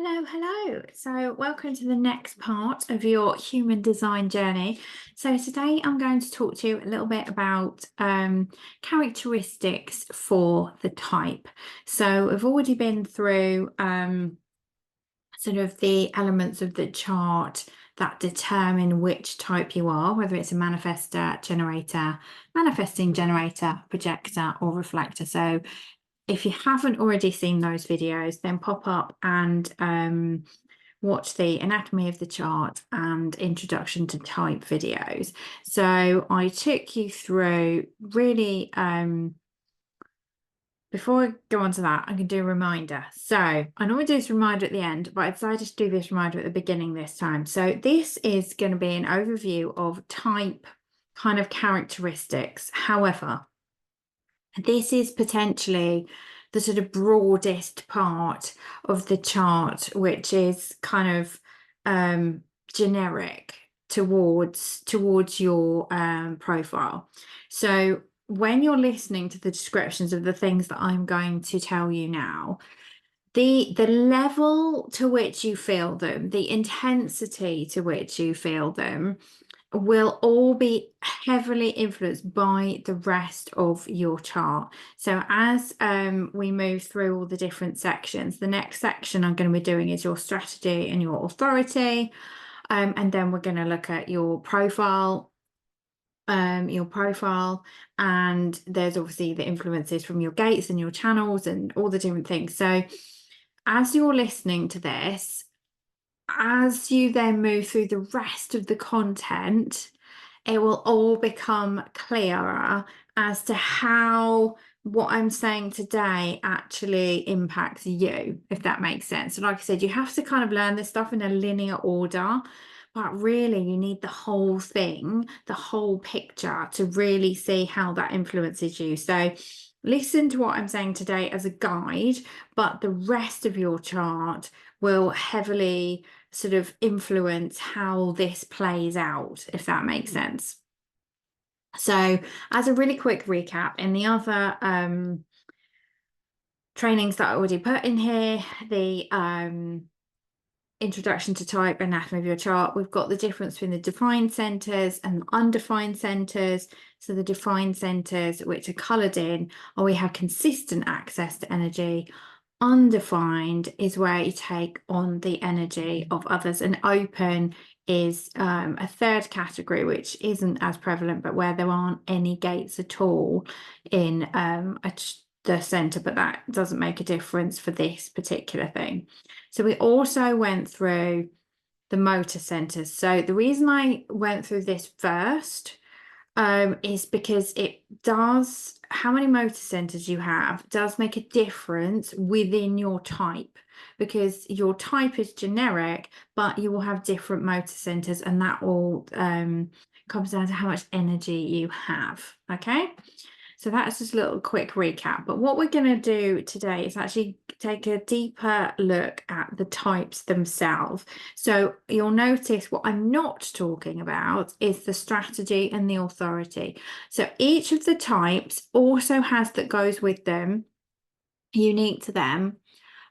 Hello. So, welcome to the next part of your human design journey. So, today I'm going to talk to you a little bit about characteristics for the type. So, we've already been through sort of the elements of the chart that determine which type you are, whether it's a manifestor, generator, manifesting generator, projector, or reflector. So, if you haven't already seen those videos, then pop up and watch the anatomy of the chart and introduction to type videos. So I took you through really, before I go on to that, I can do a reminder. So I normally do this reminder at the end, but I decided to do this reminder at the beginning this time. So this is going to be an overview of type kind of characteristics. However, this is potentially the sort of broadest part of the chart, which is kind of generic towards your profile. So when you're listening to the descriptions of the things that I'm going to tell you now, the level to which you feel them, the intensity to which you feel them, will all be heavily influenced by the rest of your chart. So as we move through all the different sections, the next section I'm going to be doing is your strategy and your authority. And then we're going to look at your profile, and there's obviously the influences from your gates and your channels and all the different things. So as you're listening to this, as you then move through the rest of the content, it will all become clearer as to how what I'm saying today actually impacts you, if that makes sense. So like I said, you have to kind of learn this stuff in a linear order, but really you need the whole thing, the whole picture to really see how that influences you. So listen to what I'm saying today as a guide, but the rest of your chart will heavily sort of influence how this plays out, if that makes sense. So as a really quick recap, in the other trainings that I already put in here, the introduction to type, anatomy of your chart, we've got the difference between the defined centers and undefined centers. So the defined centers, which are colored in, or we have consistent access to energy. Undefined is where you take on the energy of others, and open is a third category, which isn't as prevalent, but where there aren't any gates at all in the center, but that doesn't make a difference for this particular thing. So we also went through the motor centers. So the reason I went through this first is because it does, how many motor centers you have does make a difference within your type, because your type is generic, but you will have different motor centers, and that all comes down to how much energy you have. Okay. So that's just a little quick recap. But what we're going to do today is actually take a deeper look at the types themselves. So you'll notice what I'm not talking about is the strategy and the authority. So each of the types also has, that goes with them, unique to them,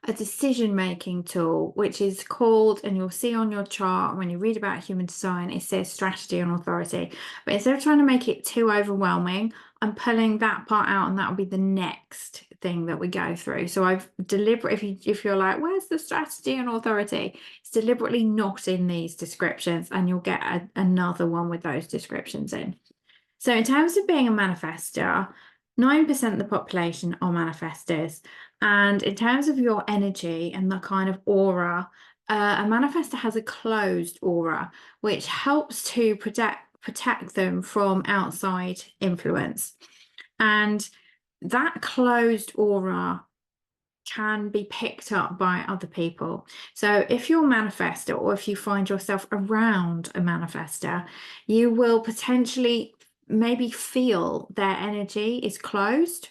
a decision-making tool, which is called, and you'll see on your chart when you read about human design, it says strategy and authority. But instead of trying to make it too overwhelming, I'm pulling that part out, and that will be the next thing that we go through. So I've deliberately, if you're like, where's the strategy and authority? It's deliberately not in these descriptions, and you'll get another one with those descriptions in. So in terms of being a manifestor, 9% of the population are manifestors. And in terms of your energy and the kind of aura, a manifestor has a closed aura, which helps to protect them from outside influence. And that closed aura can be picked up by other people. So if you're a manifestor, or if you find yourself around a manifestor, you will potentially maybe feel their energy is closed,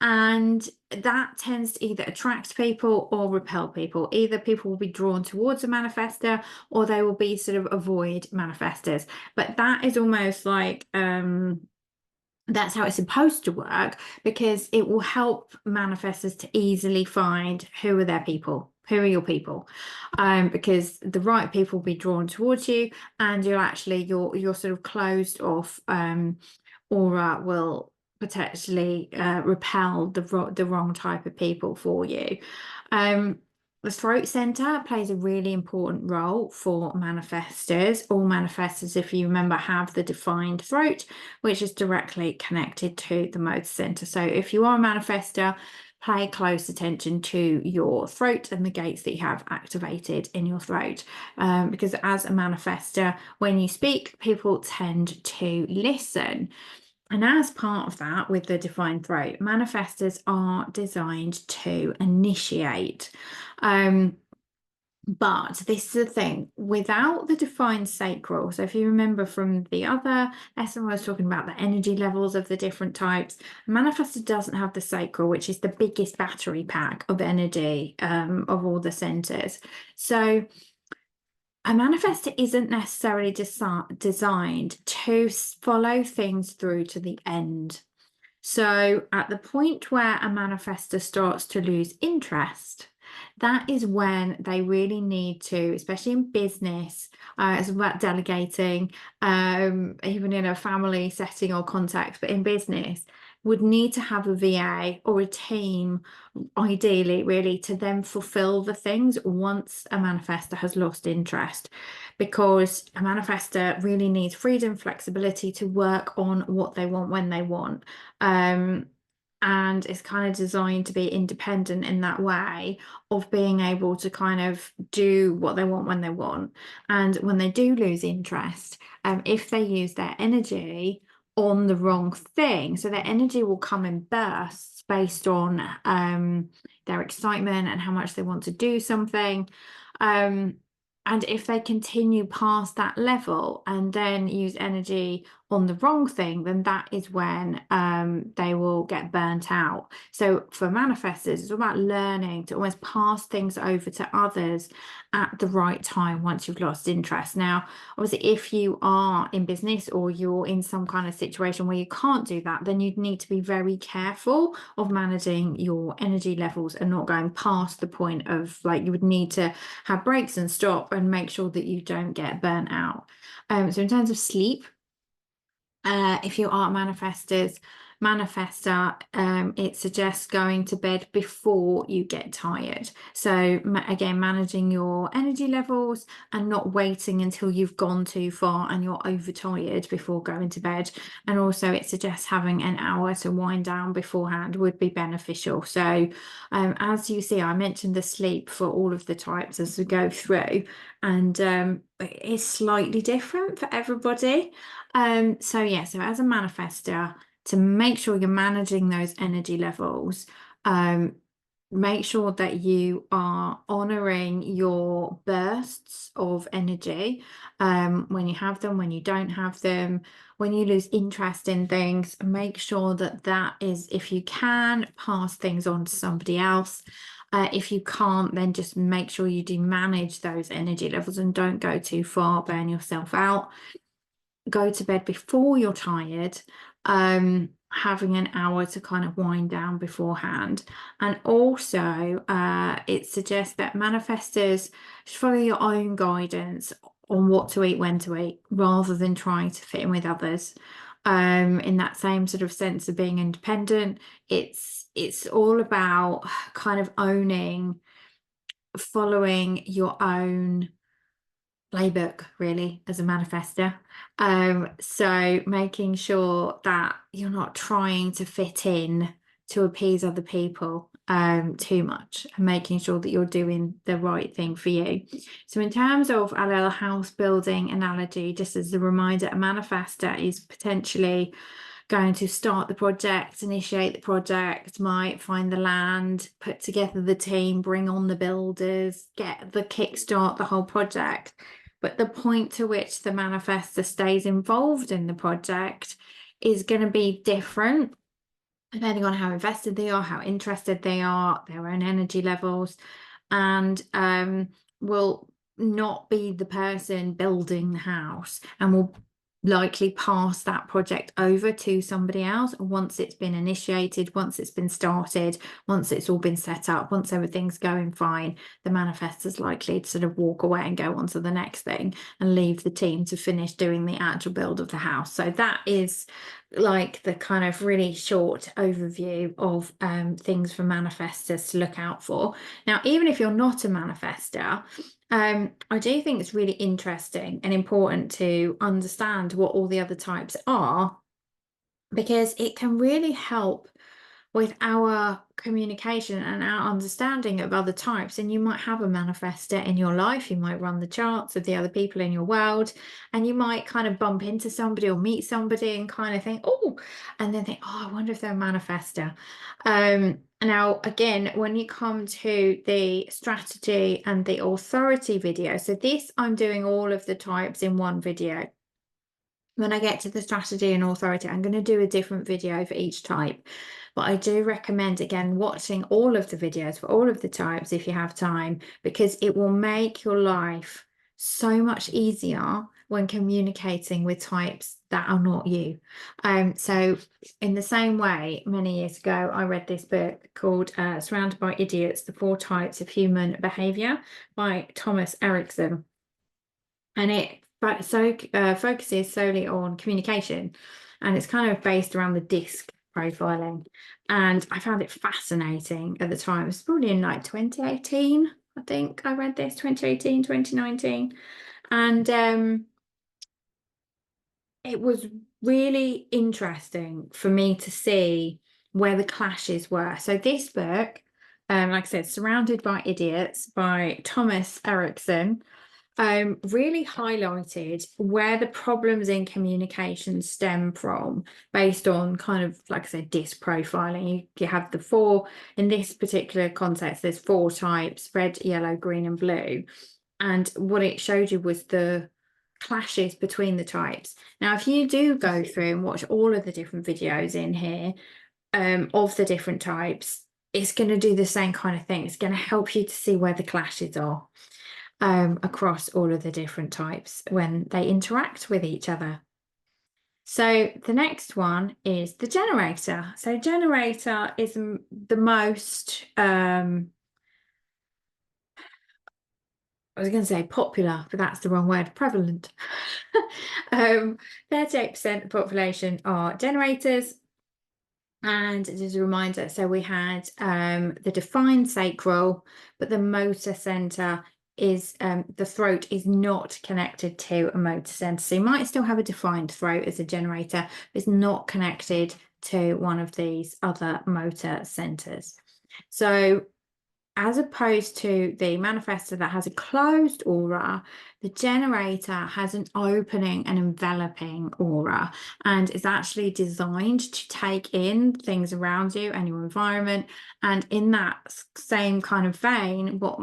and that tends to either attract people or repel people. Either people will be drawn towards a manifestor, or they will be sort of avoid manifestors. But that is almost like that's how it's supposed to work, because it will help manifestors to easily find who are their people, Who are your people? Because the right people will be drawn towards you, and you're actually your sort of closed off aura will potentially repel the wrong type of people for you. The throat center plays a really important role for manifestors. All manifestors, if you remember, have the defined throat, which is directly connected to the motor center. So if you are a manifestor, pay close attention to your throat and the gates that you have activated in your throat. Because as a manifestor, when you speak, people tend to listen. And as part of that, with the defined throat, manifestors are designed to initiate. But this is the thing, without the defined sacral, so if you remember from the other lesson, I was talking about the energy levels of the different types, a manifestor doesn't have the sacral, which is the biggest battery pack of energy of all the centers. So a manifestor isn't necessarily designed to follow things through to the end. So at the point where a manifestor starts to lose interest, that is when they really need to, especially in business, it's about delegating, even in a family setting or context, but in business, would need to have a VA or a team, ideally, really, to then fulfill the things once a manifestor has lost interest, because a manifestor really needs freedom, flexibility to work on what they want when they want. And it's kind of designed to be independent in that way of being able to kind of do what they want when they want. And when they do lose interest, if they use their energy on the wrong thing, so their energy will come in bursts based on their excitement and how much they want to do something. And if they continue past that level and then use energy on the wrong thing, then that is when they will get burnt out. So for manifestors, it's all about learning to almost pass things over to others at the right time once you've lost interest. Now, obviously, if you are in business or you're in some kind of situation where you can't do that, then you'd need to be very careful of managing your energy levels and not going past the point of, like, you would need to have breaks and stop and make sure that you don't get burnt out. So in terms of sleep, if you are manifestor, it suggests going to bed before you get tired. So again, managing your energy levels and not waiting until you've gone too far and you're overtired before going to bed. And also it suggests having an hour to wind down beforehand would be beneficial. So as you see, I mentioned the sleep for all of the types as we go through, and it's slightly different for everybody. So as a manifestor, to make sure you're managing those energy levels, make sure that you are honoring your bursts of energy, when you have them, when you don't have them, when you lose interest in things, make sure that that is, if you can, pass things on to somebody else. If you can't, then just make sure you do manage those energy levels and don't go too far, burn yourself out. Go to bed before you're tired, having an hour to kind of wind down beforehand. And also it suggests that manifestors should follow your own guidance on what to eat, when to eat, rather than trying to fit in with others. In that same sort of sense of being independent, it's all about kind of following your own playbook, really, as a manifestor. So making sure that you're not trying to fit in to appease other people too much, and making sure that you're doing the right thing for you. So in terms of a little house building analogy, just as a reminder, a manifestor is potentially going to start the project, initiate the project, might find the land, put together the team, bring on the builders, get the kickstart the whole project. But the point to which the manifestor stays involved in the project is going to be different depending on how invested they are, how interested they are, their own energy levels, and will not be the person building the house, and will likely pass that project over to somebody else once it's been initiated, once it's been started, once it's all been set up, once everything's going fine. The manifestor's likely to sort of walk away and go on to the next thing and leave the team to finish doing the actual build of the house. So that is like the kind of really short overview of things for manifestors to look out for. Now, even if you're not a manifestor, I do think it's really interesting and important to understand what all the other types are, because it can really help with our communication and our understanding of other types. And you might have a manifestor in your life, you might run the charts of the other people in your world, and you might kind of bump into somebody or meet somebody and kind of think, oh, and then think, oh, I wonder if they're a manifestor. Now, again, when you come to the strategy and the authority video, so this, I'm doing all of the types in one video. When I get to the strategy and authority, I'm going to do a different video for each type. But I do recommend, again, watching all of the videos for all of the types if you have time, because it will make your life so much easier when communicating with types that are not you. So in the same way, many years ago, I read this book called Surrounded by Idiots, The 4 Types of Human Behavior by Thomas Erickson. And it focuses solely on communication, and it's kind of based around the DISC profiling. And I found it fascinating at the time. It was probably in like 2018, I think I read this, 2018, 2019. And it was really interesting for me to see where the clashes were. So this book, like I said, Surrounded by Idiots by Thomas Erickson, really highlighted where the problems in communication stem from, based on kind of, like I said, DISC profiling. You have the 4, in this particular context, there's 4 types: red, yellow, green, and blue. And what it showed you was the clashes between the types. Now, if you do go through and watch all of the different videos in here of the different types, it's going to do the same kind of thing. It's going to help you to see where the clashes are across all of the different types when they interact with each other. So the next one is the generator. So generator is the most, I was going to say popular, but that's the wrong word, prevalent. 38% of the population are generators. And just a reminder, so we had the defined sacral, but the motor center is, the throat is not connected to a motor center. So you might still have a defined throat as a generator, but it's not connected to one of these other motor centers. So as opposed to the manifestor that has a closed aura, the generator has an opening and enveloping aura, and is actually designed to take in things around you and your environment. And in that same kind of vein, what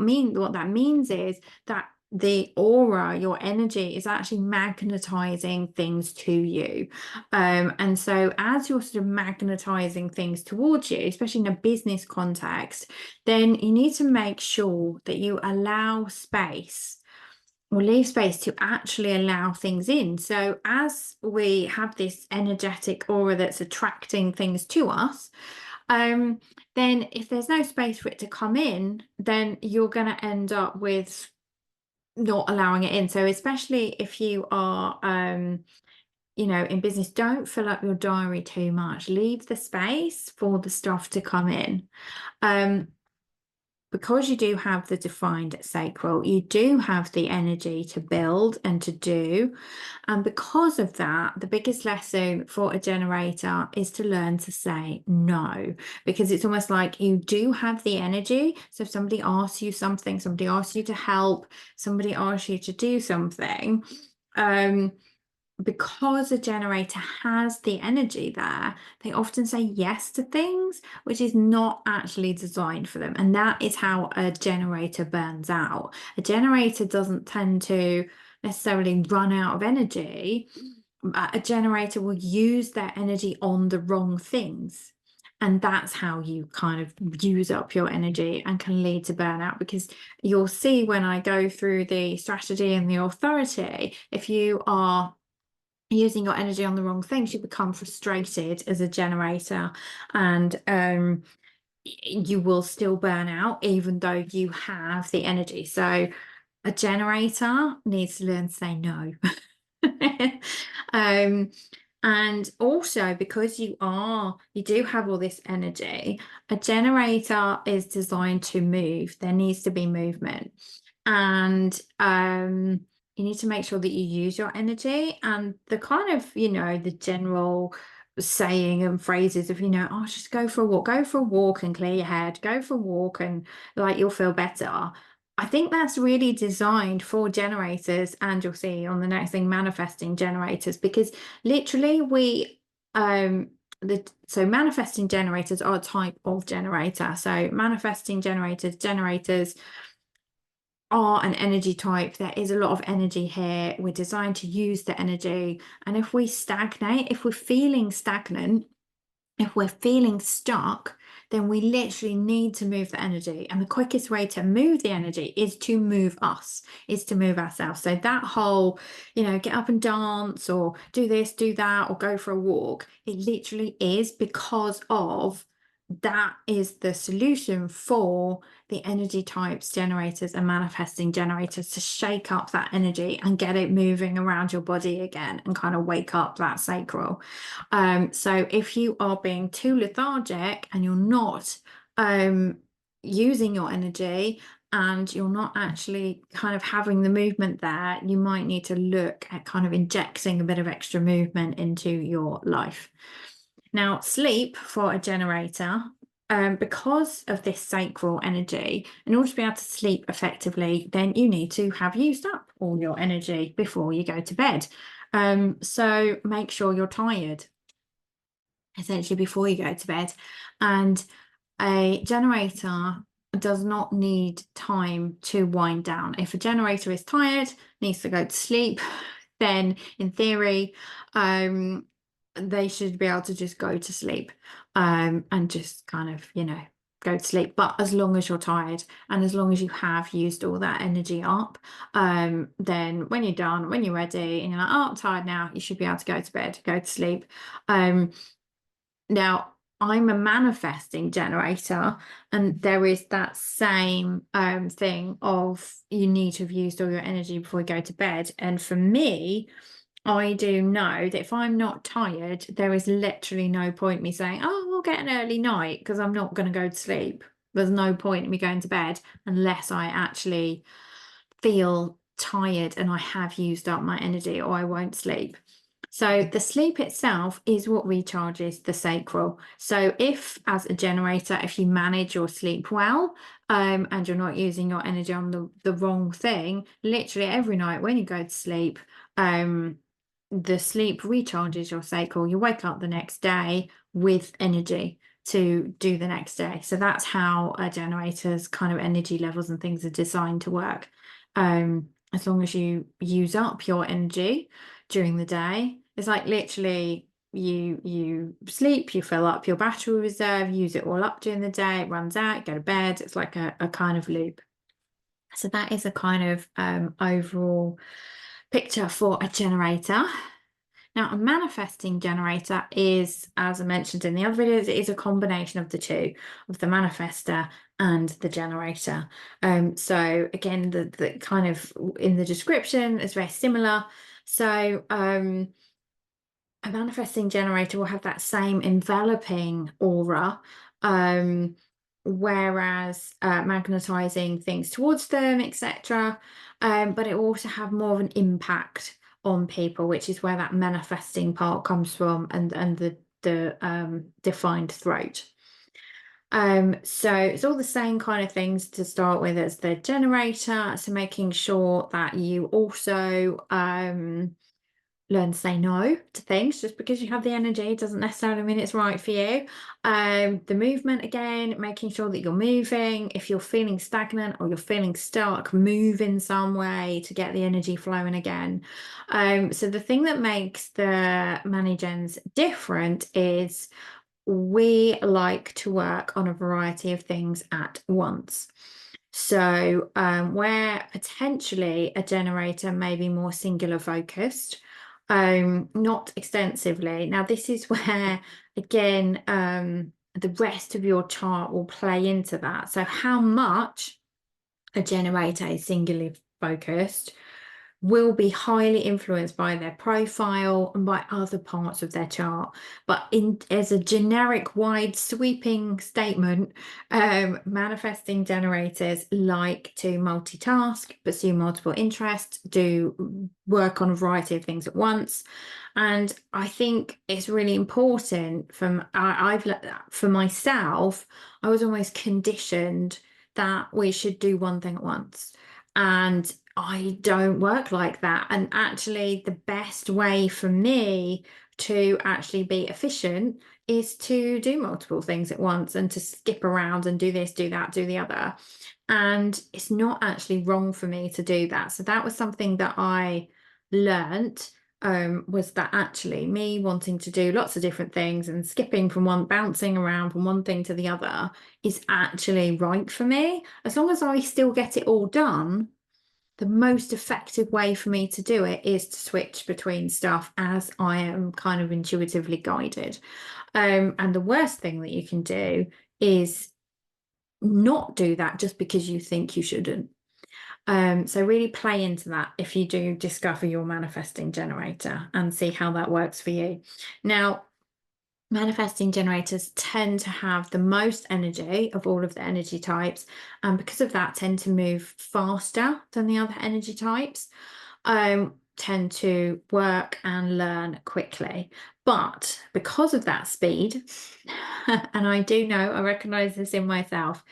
that means is that the aura, your energy, is actually magnetizing things to you. And so as you're sort of magnetizing things towards you, especially in a business context, then you need to make sure that you allow space, or leave space to actually allow things in. So as we have this energetic aura that's attracting things to us, then if there's no space for it to come in, then you're going to end up with not allowing it in. So especially if you are in business, don't fill up your diary too much. Leave the space for the stuff to come in. Because you do have the defined sacral, you do have the energy to build and to do. And because of that, the biggest lesson for a generator is to learn to say no, because it's almost like you do have the energy. So if somebody asks you something, somebody asks you to help, somebody asks you to do something, because a generator has the energy there, they often say yes to things which is not actually designed for them. And that is how a generator burns out. A generator doesn't tend to necessarily run out of energy. A generator will use their energy on the wrong things. And that's how you kind of use up your energy and can lead to burnout, because you'll see when I go through the strategy and the authority, if you are using your energy on the wrong things, you become frustrated as a generator, and you will still burn out even though you have the energy. So a generator needs to learn to say no. um, and also, because you do have all this energy, a generator is designed to move. There needs to be movement. And you need to make sure that you use your energy, and the kind of, the general saying and phrases of, oh, just go for a walk and clear your head, go for a walk and like you'll feel better. I think that's really designed for generators, and you'll see on the next thing, manifesting generators, because literally so manifesting generators are a type of generator. So manifesting generators are an energy type. There is a lot of energy here. We're designed to use the energy. And if we stagnate, if we're feeling stagnant, if we're feeling stuck, then we literally need to move the energy. And the quickest way to move the energy is to move us, is to move ourselves. So that whole, get up and dance or do this, do that, or go for a walk, it literally is because of that is the solution for the energy types, generators and manifesting generators, to shake up that energy and get it moving around your body again and kind of wake up that sacral. So if you are being too lethargic and you're not using your energy and you're not actually kind of having the movement there, you might need to look at kind of injecting a bit of extra movement into your life. Now, sleep for a generator, because of this sacral energy, in order to be able to sleep effectively, then you need to have used up all your energy before you go to bed. So make sure you're tired, essentially, before you go to bed. And a generator does not need time to wind down. If a generator is tired, needs to go to sleep, then in theory, they should be able to just go to sleep, and just kind of, go to sleep. But as long as you're tired and as long as you have used all that energy up, then when you're done, when you're ready and you're like, oh, I'm tired now, you should be able to go to bed, go to sleep. Now, I'm a manifesting generator, and there is that same thing of you need to have used all your energy before you go to bed. And for me, I do know that if I'm not tired, there is literally no point me saying, oh, we'll get an early night, because I'm not going to go to sleep. There's no point in me going to bed unless I actually feel tired and I have used up my energy, or I won't sleep. So the sleep itself is what recharges the sacral. So if, as a generator, if you manage your sleep well, and you're not using your energy on the wrong thing, literally every night when you go to sleep, the sleep recharges your sacral. You wake up the next day with energy to do the next day. So that's how a generator's kind of energy levels and things are designed to work. As long as you use up your energy during the day, it's like literally you sleep, you fill up your battery reserve, use it all up during the day, it runs out, go to bed. It's like a kind of loop. So that is a kind of overall picture for a generator. Now, a manifesting generator is, as I mentioned in the other videos, it is a combination of the two, of the manifester and the generator. So again, the kind of in the description is very similar. So a manifesting generator will have that same enveloping aura, whereas magnetizing things towards them, etc. But it will also have more of an impact on people, which is where that manifesting part comes from, and the defined throat. So it's all the same kind of things to start with as the generator. So making sure that you also learn to say no to things. Just because you have the energy doesn't necessarily mean it's right for you. The movement, again, making sure that you're moving. If you're feeling stagnant or you're feeling stuck, move in some way to get the energy flowing again. So the thing that makes the Mani-Gens different is we like to work on a variety of things at once. So where potentially a generator may be more singular focused, not extensively. Now, this is where, again, the rest of your chart will play into that. So how much a generator is singularly focused will be highly influenced by their profile and by other parts of their chart. But as a generic, wide sweeping statement, manifesting generators like to multitask, pursue multiple interests, do work on a variety of things at once. And I think it's really important for myself, I was almost conditioned that we should do one thing at once. And I don't work like that. And actually, the best way for me to actually be efficient is to do multiple things at once and to skip around and do this, do that, do the other. And it's not actually wrong for me to do that. So that was something that I learnt, was that actually me wanting to do lots of different things and skipping from one, bouncing around from one thing to the other is actually right for me. As long as I still get it all done, the most effective way for me to do it is to switch between stuff as I am kind of intuitively guided. And the worst thing that you can do is not do that just because you think you shouldn't. So really play into that if you do discover your manifesting generator and see how that works for you. Now, manifesting generators tend to have the most energy of all of the energy types, and because of that tend to move faster than the other energy types, tend to work and learn quickly. But because of that speed, and I do know, I recognize this in myself,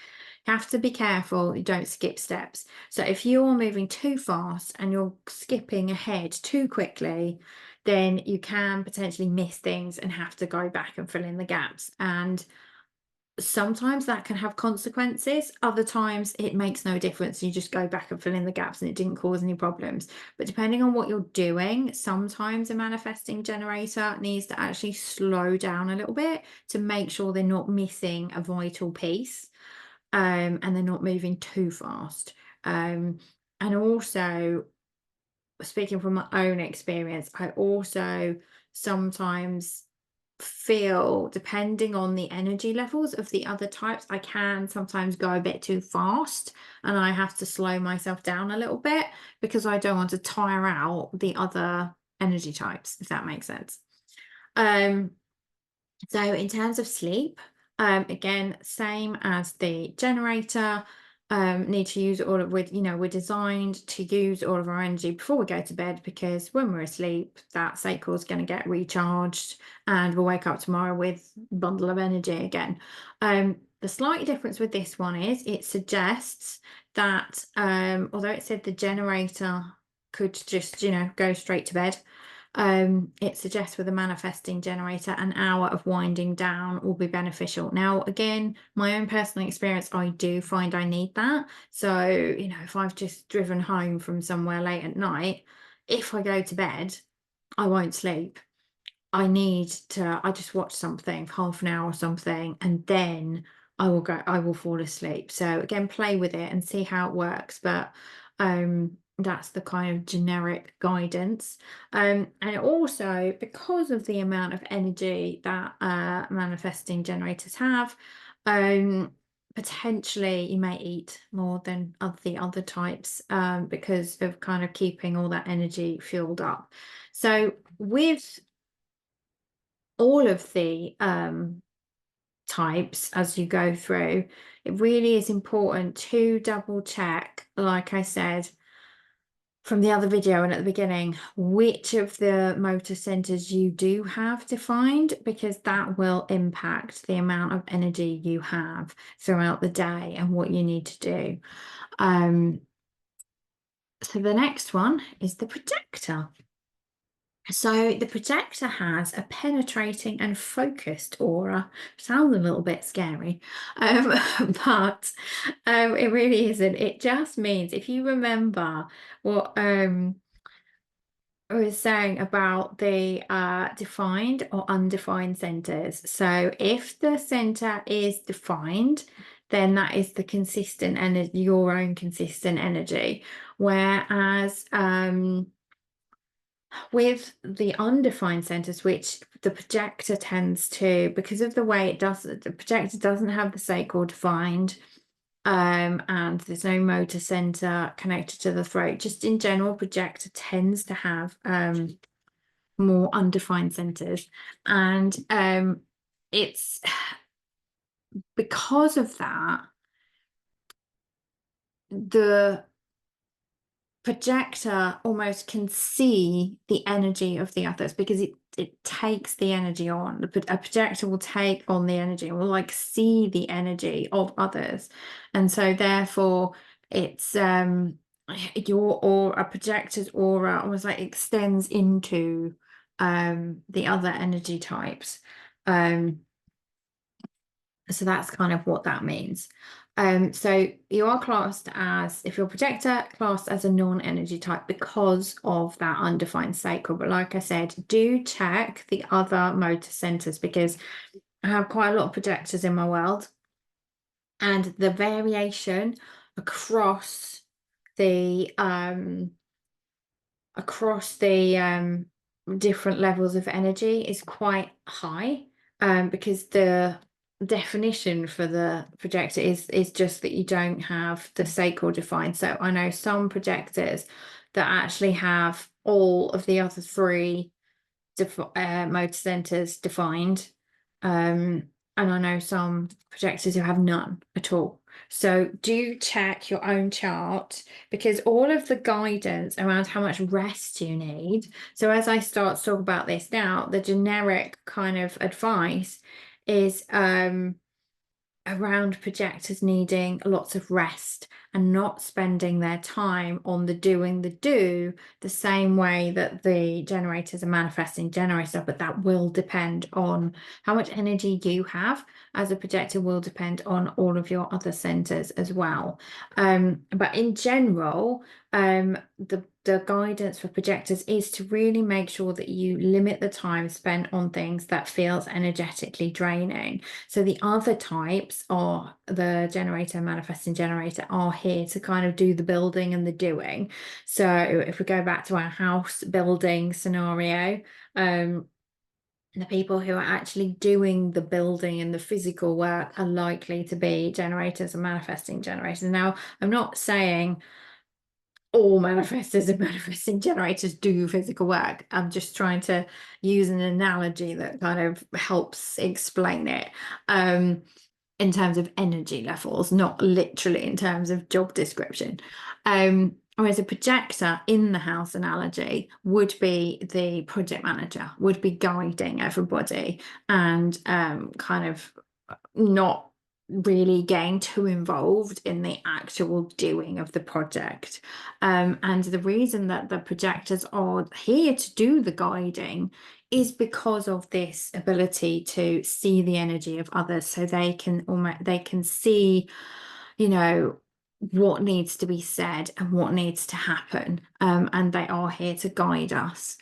you have to be careful you don't skip steps. So if you're moving too fast and you're skipping ahead too quickly, then you can potentially miss things and have to go back and fill in the gaps. And sometimes that can have consequences. Other times it makes no difference. You just go back and fill in the gaps and it didn't cause any problems. But depending on what you're doing, sometimes a manifesting generator needs to actually slow down a little bit to make sure they're not missing a vital piece, and they're not moving too fast. And also, speaking from my own experience, I also sometimes feel, depending on the energy levels of the other types, I can sometimes go a bit too fast and I have to slow myself down a little bit because I don't want to tire out the other energy types, if that makes sense. So in terms of sleep, again, same as the generator, need to use all of, we're designed to use all of our energy before we go to bed, because when we're asleep, that cycle is going to get recharged and we'll wake up tomorrow with a bundle of energy again. The slight difference with this one is it suggests that, although it said the generator could just, go straight to bed, it suggests with a manifesting generator, an hour of winding down will be beneficial. Now, again, my own personal experience, I do find I need that. So, if I've just driven home from somewhere late at night, if I go to bed, I won't sleep. I just watch something, half an hour or something, and then I will fall asleep. So again, play with it and see how it works. But that's the kind of generic guidance. And also, because of the amount of energy that manifesting generators have, potentially you may eat more than the other types, because of kind of keeping all that energy fueled up. So with all of the types as you go through, it really is important to double check, like I said from the other video and at the beginning, which of the motor centers you do have defined, because that will impact the amount of energy you have throughout the day and what you need to do. So the next one is the projector. So the projector has a penetrating and focused aura. Sounds a little bit scary, but it really isn't. It just means, if you remember what I was saying about the defined or undefined centers. So if the center is defined, then that is the consistent energy, your own consistent energy. Whereas With the undefined centers, which the projector tends to, because of the way it does, the projector doesn't have the sacral defined, and there's no motor center connected to the throat. Just in general, projector tends to have more undefined centers, and it's because of that, the projector almost can see the energy of the others because it takes the energy on. A projector will take on the energy and will like see the energy of others, and so therefore it's your, or a projector's aura almost like extends into the other energy types. So that's kind of what that means. So you are classed as, if you're a projector, classed as a non-energy type because of that undefined sacral. But like I said, do check the other motor centers because I have quite a lot of projectors in my world, and the variation across the different levels of energy is quite high, because the definition for the projector is just that you don't have the sacral defined. So I know some projectors that actually have all of the other three motor centers defined, and I know some projectors who have none at all. So do check your own chart, because all of the guidance around how much rest you need. So as I start to talk about this now, the generic kind of advice is around projectors needing lots of rest and not spending their time on the doing the do the same way that the generators are manifesting generator, but that will depend on how much energy you have as a projector, will depend on all of your other centers as well. But in general, the guidance for projectors is to really make sure that you limit the time spent on things that feels energetically draining. So the other types are the generator, manifesting generator, are here to kind of do the building and the doing. So if we go back to our house building scenario, the people who are actually doing the building and the physical work are likely to be generators and manifesting generators. Now, I'm not saying all manifestors and manifesting generators do physical work. I'm just trying to use an analogy that kind of helps explain it, in terms of energy levels, not literally in terms of job description. Whereas a projector in the house analogy would be the project manager, would be guiding everybody and kind of not really getting too involved in the actual doing of the project. And the reason that the projectors are here to do the guiding is because of this ability to see the energy of others, so they can see, you know, what needs to be said and what needs to happen, and they are here to guide us.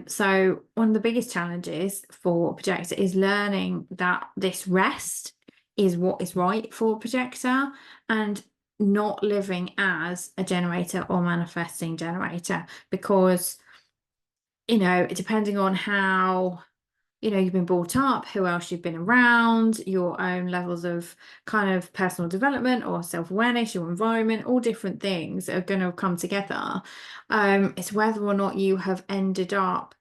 So one of the biggest challenges for a projector is learning that this rest is what is right for a projector, and not living as a generator or manifesting generator, because, you know, depending on how, you know, you've been brought up, who else you've been around, your own levels of kind of personal development or self-awareness, your environment, all different things are going to come together. It's whether or not you have ended up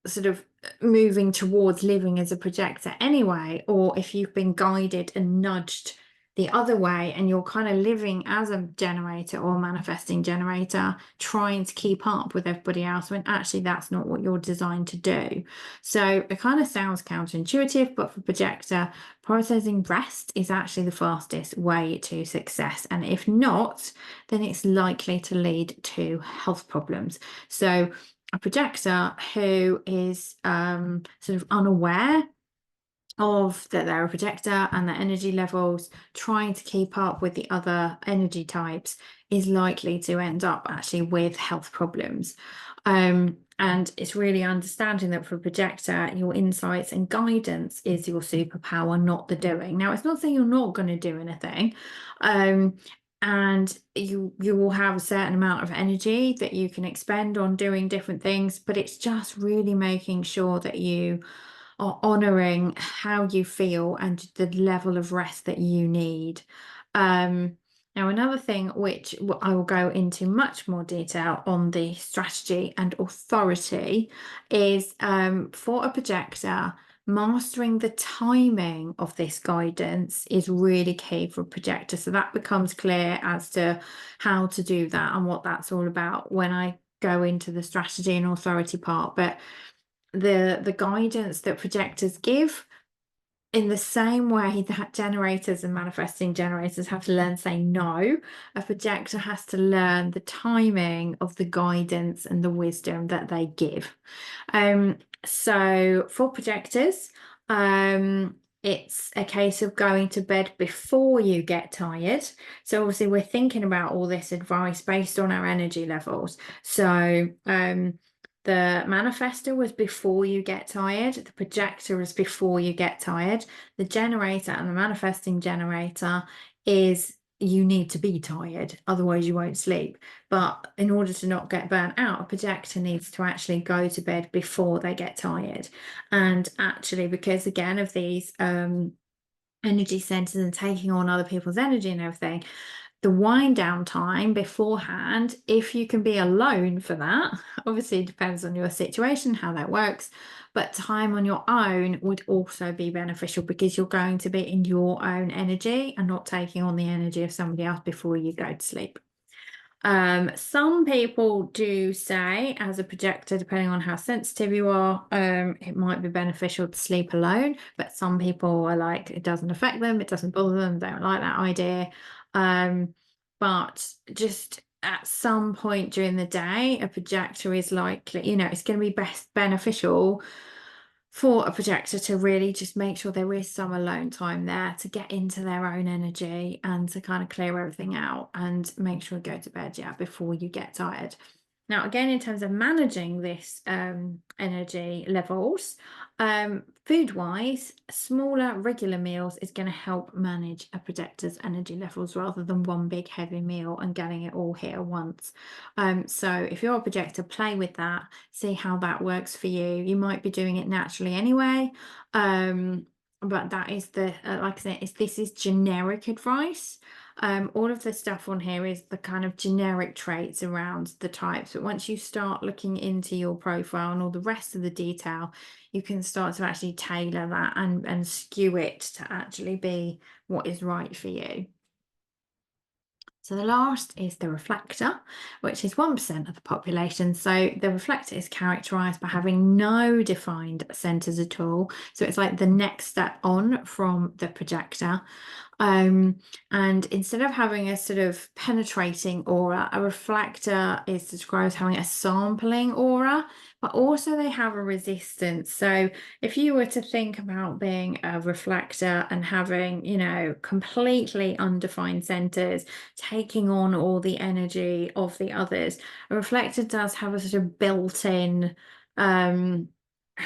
sort of moving towards living as a projector anyway, or if you've been guided and nudged the other way and you're kind of living as a generator or manifesting generator, trying to keep up with everybody else when actually that's not what you're designed to do. So it kind of sounds counterintuitive, but for projector, prioritizing rest is actually the fastest way to success, and if not, then it's likely to lead to health problems. So a projector who is sort of unaware of that they're a projector and their energy levels, trying to keep up with the other energy types, is likely to end up actually with health problems. And it's really understanding that for a projector, your insights and guidance is your superpower, not the doing. Now, it's not saying you're not going to do anything. and you will have a certain amount of energy that you can expend on doing different things, but it's just really making sure that you are honoring how you feel and the level of rest that you need. Now, another thing which I will go into much more detail on the strategy and authority is, for a projector, mastering the timing of this guidance is really key for a projector. So that becomes clear as to how to do that and what that's all about when I go into the strategy and authority part. But the guidance that projectors give, in the same way that generators and manifesting generators have to learn to say no, a projector has to learn the timing of the guidance and the wisdom that they give. So for projectors, it's a case of going to bed before you get tired. So obviously we're thinking about all this advice based on our energy levels. So the manifester was before you get tired, the projector is before you get tired, the generator and the manifesting generator is you need to be tired, otherwise you won't sleep. But in order to not get burnt out, a projector needs to actually go to bed before they get tired. And actually, because again of these energy centers and taking on other people's energy and everything, the wind down time beforehand, if you can be alone for that, obviously it depends on your situation, how that works, but time on your own would also be beneficial because you're going to be in your own energy and not taking on the energy of somebody else before you go to sleep. Some people do say, as a projector, depending on how sensitive you are, it might be beneficial to sleep alone, but some people are like, it doesn't affect them, it doesn't bother them, they don't like that idea. But just at some point during the day, a projector is likely, it's going to be best beneficial for a projector to really just make sure there is some alone time there to get into their own energy and to kind of clear everything out and make sure you go to bed, before you get tired. Now, again, in terms of managing this energy levels, food-wise, smaller regular meals is going to help manage a projector's energy levels rather than one big heavy meal and getting it all here once. So if you're a projector, play with that, see how that works for you. You might be doing it naturally anyway, but that is like I said, this is generic advice. All of the stuff on here is the kind of generic traits around the types, but once you start looking into your profile and all the rest of the detail, you can start to actually tailor that and skew it to actually be what is right for you. So the last is the reflector, which is 1% of the population. So the reflector is characterized by having no defined centers at all. So it's like the next step on from the projector. And instead of having a sort of penetrating aura, a reflector is described as having a sampling aura, but also they have a resistance. So if you were to think about being a reflector and having, completely undefined centers, taking on all the energy of the others, a reflector does have a sort of built-in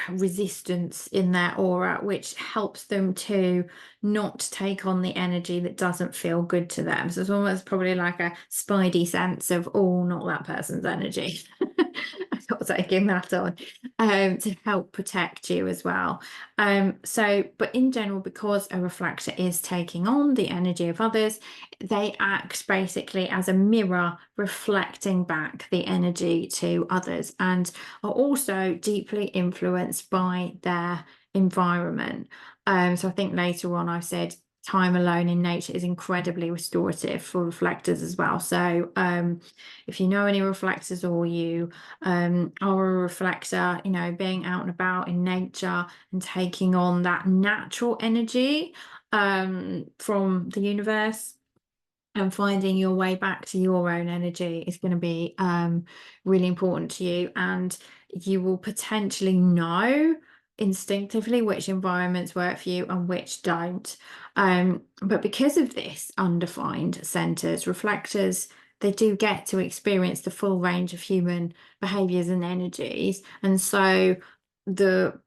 resistance in their aura, which helps them to not take on the energy that doesn't feel good to them. So it's almost probably like a spidey sense of, oh, not that person's energy. I'm not taking that on, to help protect you as well. But in general, because a reflector is taking on the energy of others, they act basically as a mirror reflecting back the energy to others and are also deeply influenced by their environment. So I think later on I've said time alone in nature is incredibly restorative for reflectors as well. So if you know any reflectors or you are a reflector, being out and about in nature and taking on that natural energy from the universe and finding your way back to your own energy is going to be really important to you, and you will potentially know instinctively which environments work for you and which don't. But because of this undefined centers, reflectors, they do get to experience the full range of human behaviors and energies, and so the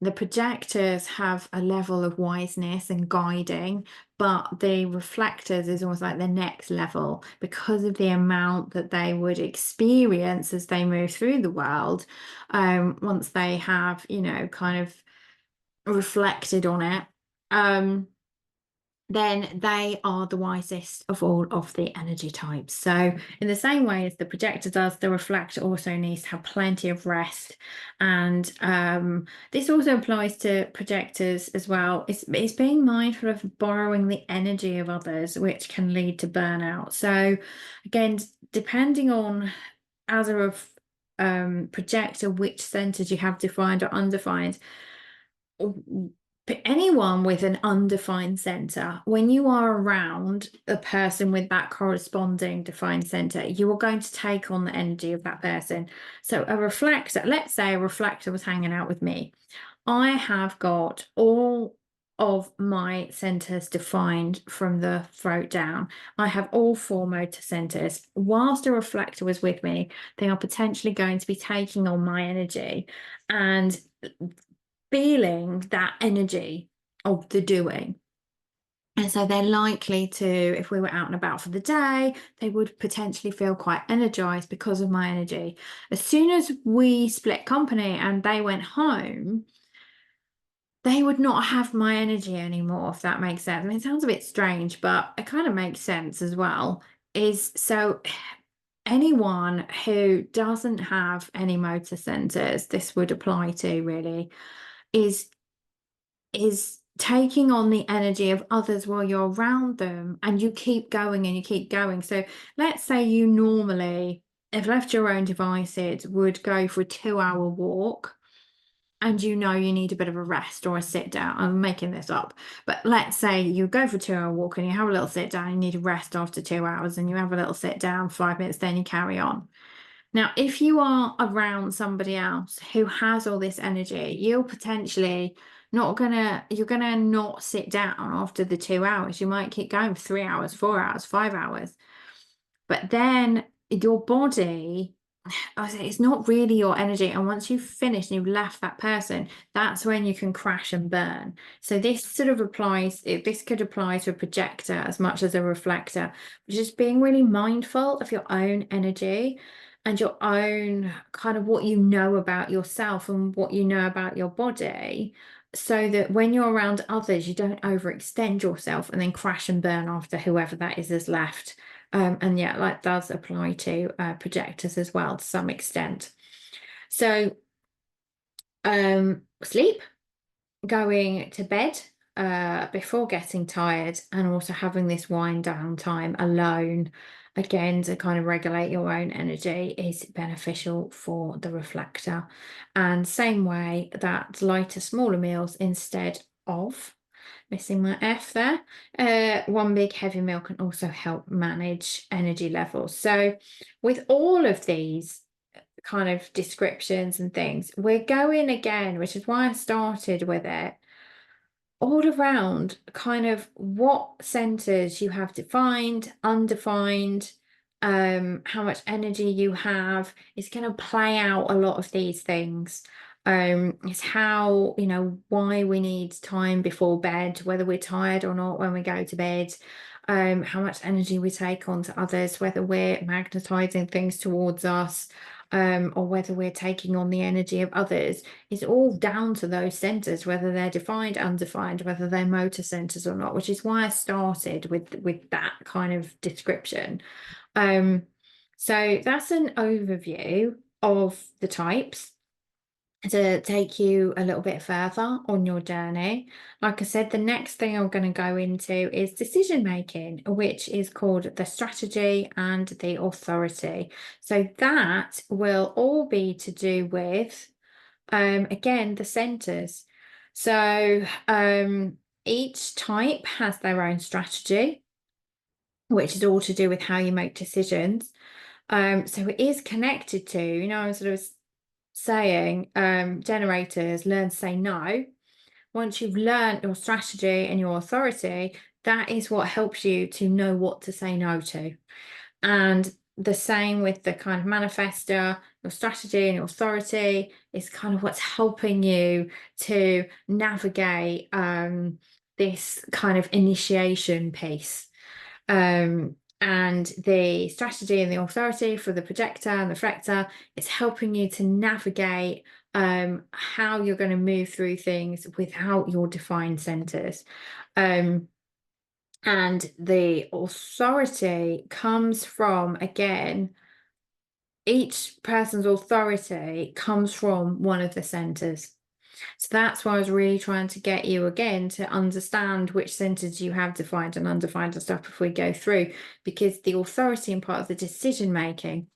the projectors have a level of wiseness and guiding, but the reflectors is almost like the next level because of the amount that they would experience as they move through the world. Once they have, kind of reflected on it. Then they are the wisest of all of the energy types. So in the same way as the projector does, the reflector also needs to have plenty of rest. And this also applies to projectors as well. It's being mindful of borrowing the energy of others, which can lead to burnout. So again, depending on as a projector, which centers you have defined or undefined, anyone with an undefined center, when you are around a person with that corresponding defined center, you are going to take on the energy of that person. So a reflector, let's say a reflector was hanging out with me. I have got all of my centers defined from the throat down. I have all 4 motor centers. Whilst a reflector was with me, they are potentially going to be taking on my energy and feeling that energy of the doing. And so they're likely to, if we were out and about for the day, they would potentially feel quite energized because of my energy. As soon as we split company and they went home, they would not have my energy anymore, if that makes sense. I mean, it sounds a bit strange, but it kind of makes sense as well. So anyone who doesn't have any motor centers, this would apply to really, is taking on the energy of others while you're around them, and you keep going and you keep going. So let's say you normally, if left your own devices, would go for a 2-hour walk, and you need a bit of a rest or a sit down. I'm making this up, but let's say you go for a 2-hour walk and you have a little sit down, you need a rest after 2 hours, and you have a little sit down, 5 minutes, then you carry on. Now, if you are around somebody else who has all this energy, you're gonna not sit down after the 2 hours. You might keep going for 3 hours, 4 hours, 5 hours. But then your body, it's not really your energy. And once you've finished and you've left that person, that's when you can crash and burn. So this sort of this could apply to a projector as much as a reflector, just being really mindful of your own energy and your own kind of what you know about yourself and what you know about your body, so that when you're around others, you don't overextend yourself and then crash and burn after whoever that is left. And yeah, that does apply to projectors as well to some extent. So sleep, going to bed before getting tired, and also having this wind down time alone, again, to kind of regulate your own energy, is beneficial for the reflector. And same way that lighter, smaller meals instead of, missing my F there, one big heavy meal can also help manage energy levels. So with all of these kind of descriptions and things, we're going again, which is why I started with it, all around kind of what centers you have defined, undefined, how much energy you have is going to play out a lot of these things. It's how, why we need time before bed, whether we're tired or not when we go to bed, how much energy we take on to others, whether we're magnetizing things towards us, or whether we're taking on the energy of others, is all down to those centers, whether they're defined, undefined, whether they're motor centers or not, which is why I started with that kind of description. So that's an overview of the types to take you a little bit further on your journey. Like I said, the next thing I'm going to go into is decision making, which is called the strategy and the authority. So that will all be to do with, again, the centers. So each type has their own strategy, which is all to do with how you make decisions. So it is connected to, I'm sort of saying, generators learn to say no. Once you've learned your strategy and your authority, that is what helps you to know what to say no to. And the same with the kind of manifestor, your strategy and your authority is kind of what's helping you to navigate this kind of initiation piece. And the strategy and the authority for the projector and the reflector is helping you to navigate how you're going to move through things without your defined centers. And the authority comes from, again, each person's authority comes from one of the centers. So that's why I was really trying to get you again to understand which centers you have defined and undefined and stuff before we go through, because the authority and part of the decision making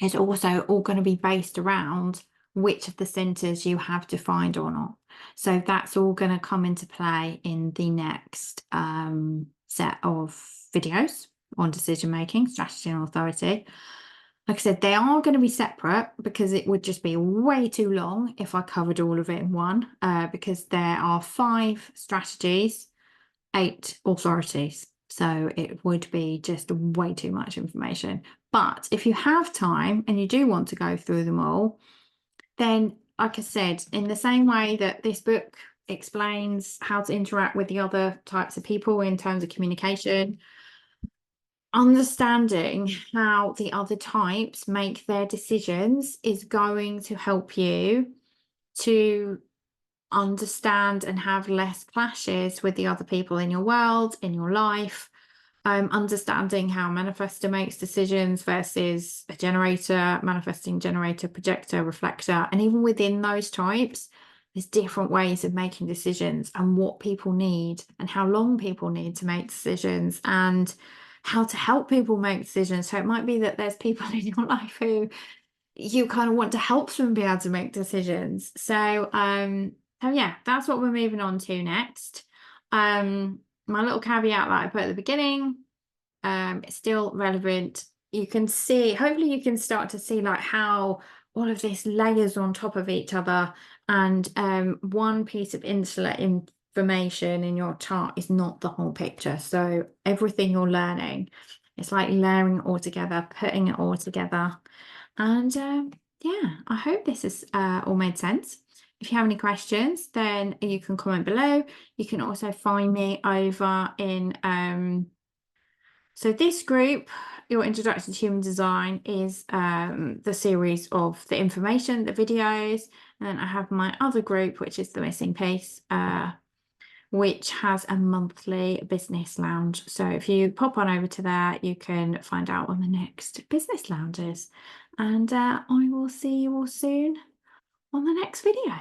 is also all going to be based around which of the centers you have defined or not. So that's all going to come into play in the next set of videos on decision making, strategy and authority. Like I said, they are going to be separate because it would just be way too long if I covered all of it in one, because there are 5 strategies, 8 authorities. So it would be just way too much information. But if you have time and you do want to go through them all, then, like I said, in the same way that this book explains how to interact with the other types of people in terms of communication, understanding how the other types make their decisions is going to help you to understand and have less clashes with the other people in your world, in your life. Understanding how manifestor makes decisions versus a generator, manifesting generator, projector, reflector, and even within those types, there's different ways of making decisions and what people need and how long people need to make decisions and how to help people make decisions. So it might be that there's people in your life who you kind of want to help them be able to make decisions. So yeah, that's what we're moving on to next. My little caveat that I put at the beginning, it's still relevant. You can see, hopefully you can start to see like how all of this layers on top of each other, and one piece of insular information in your chart is not the whole picture. So everything you're learning, it's like layering it all together, putting it all together. And yeah, I hope this has all made sense. If you have any questions, then you can comment below. You can also find me over in so this group, Your Introduction to Human Design, is the series of the information, the videos, and then I have my other group, which is the missing piece, which has a monthly business lounge. So if you pop on over to there, you can find out when the next business lounge is. And I will see you all soon on the next video.